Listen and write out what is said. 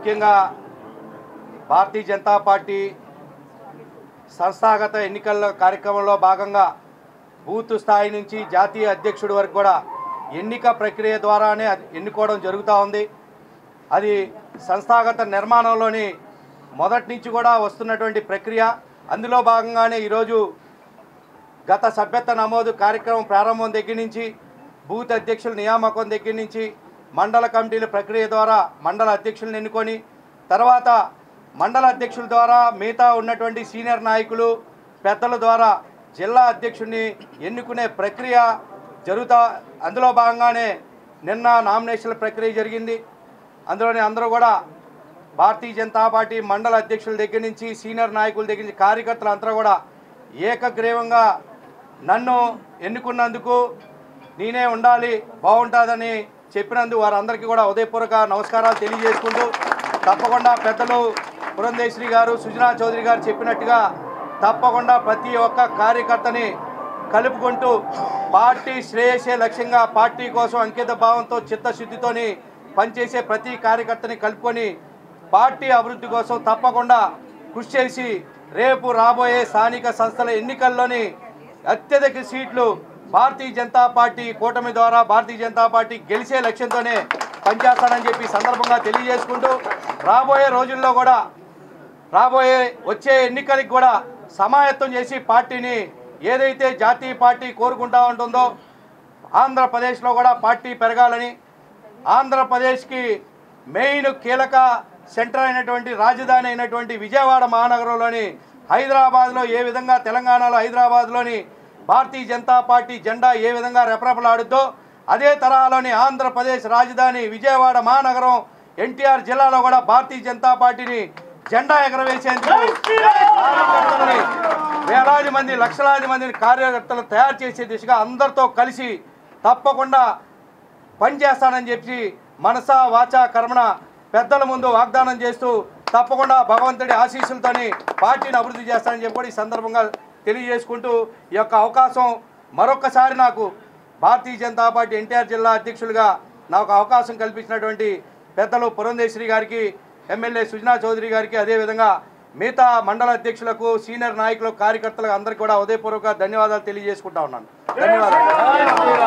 ముఖ్యంగా భారతీయ జనతా పార్టీ సంస్థాగత ఎన్నికల కార్యక్రమంలో భాగంగా బూత్ స్థాయి నుంచి జాతీయ అధ్యక్షుడి వరకు కూడా ఎన్నిక ప్రక్రియ ద్వారానే ఎన్నుకోవడం జరుగుతూ ఉంది. అది సంస్థాగత నిర్మాణంలోని మొదటి నుంచి కూడా వస్తున్నటువంటి ప్రక్రియ. అందులో భాగంగానే ఈరోజు గత సభ్యత్వ నమోదు కార్యక్రమం ప్రారంభం దగ్గర నుంచి బూత్ అధ్యక్షుల నియామకం దగ్గర నుంచి మండల కమిటీల ప్రక్రియ ద్వారా మండల అధ్యక్షులను ఎన్నుకొని తర్వాత మండల అధ్యక్షుల ద్వారా మిగతా ఉన్నటువంటి సీనియర్ నాయకులు పెద్దల ద్వారా జిల్లా అధ్యక్షుడిని ఎన్నుకునే ప్రక్రియ జరుగుతా. అందులో భాగంగానే నిన్న నామినేషన్ల ప్రక్రియ జరిగింది. అందులోనే అందరూ కూడా భారతీయ జనతా పార్టీ మండల అధ్యక్షుల దగ్గర నుంచి సీనియర్ నాయకుల దగ్గర నుంచి కార్యకర్తలు అందరూ కూడా ఏకగ్రీవంగా నన్ను ఎన్నుకున్నందుకు నేనే ఉండాలి బాగుంటుందని చెప్పినందుకు వారందరికీ కూడా ఉదయపూర్వక నమస్కారాలు తెలియజేసుకుంటూ తప్పకుండా పెద్దలు పురంధేశ్వరి గారు సుజనా చౌదరి గారు చెప్పినట్టుగా తప్పకుండా ప్రతి ఒక్క కార్యకర్తని కలుపుకుంటూ పార్టీ శ్రేయస్సే లక్ష్యంగా పార్టీ కోసం అంకిత భావంతో చిత్తశుద్ధితోని పనిచేసే ప్రతి కార్యకర్తని కలుపుకొని పార్టీ అభివృద్ధి కోసం తప్పకుండా కృషి చేసి రేపు రాబోయే స్థానిక సంస్థల ఎన్నికల్లోని అత్యధిక సీట్లు భారతీయ జనతా పార్టీ కూటమి ద్వారా భారతీయ జనతా పార్టీ గెలిచే లక్ష్యంతోనే పనిచేస్తానని చెప్పి సందర్భంగా తెలియజేసుకుంటూ రాబోయే రోజుల్లో కూడా వచ్చే ఎన్నికలకు కూడా సమాయత్తం చేసి పార్టీని ఏదైతే జాతీయ పార్టీ కోరుకుంటా ఉంటుందో ఆంధ్రప్రదేశ్లో కూడా పార్టీ పెరగాలని ఆంధ్రప్రదేశ్కి మెయిన్ కీలక సెంటర్ అయినటువంటి రాజధాని అయినటువంటి విజయవాడ మహానగరంలోని హైదరాబాద్లో ఏ విధంగా తెలంగాణలో హైదరాబాద్లోని భారతీయ జనతా పార్టీ జెండా ఏ విధంగా రెపరెపలాడుద్దో అదే తరహాలోని ఆంధ్రప్రదేశ్ రాజధాని విజయవాడ మహానగరం ఎన్టీఆర్ జిల్లాలో కూడా భారతీయ జనతా పార్టీని జెండా ఎగరవేసేందుకు కార్యకర్తలని వేలాది మంది లక్షలాది మందిని కార్యకర్తలు తయారు చేసే దిశగా అందరితో కలిసి తప్పకుండా పనిచేస్తానని చెప్పి మనసా వాచా కర్మణ పెద్దల ముందు వాగ్దానం చేస్తూ తప్పకుండా భగవంతుడి ఆశీస్సులతోని పార్టీని అభివృద్ధి చేస్తానని చెప్పి కూడా ఈ సందర్భంగా తెలియజేసుకుంటూ ఈ యొక్క అవకాశం మరొకసారి నాకు భారతీయ జనతా పార్టీ ఎన్టీఆర్ జిల్లా అధ్యక్షులుగా నాకు అవకాశం కల్పించినటువంటి పెద్దలు పురంధేశ్వరి గారికి ఎమ్మెల్యే సుజనా చౌదరి గారికి అదేవిధంగా మిగతా మండల అధ్యక్షులకు సీనియర్ నాయకులకు కార్యకర్తలకు అందరికీ కూడా ఉదయపూర్వక ధన్యవాదాలు తెలియజేసుకుంటా ఉన్నాను. ధన్యవాదాలు.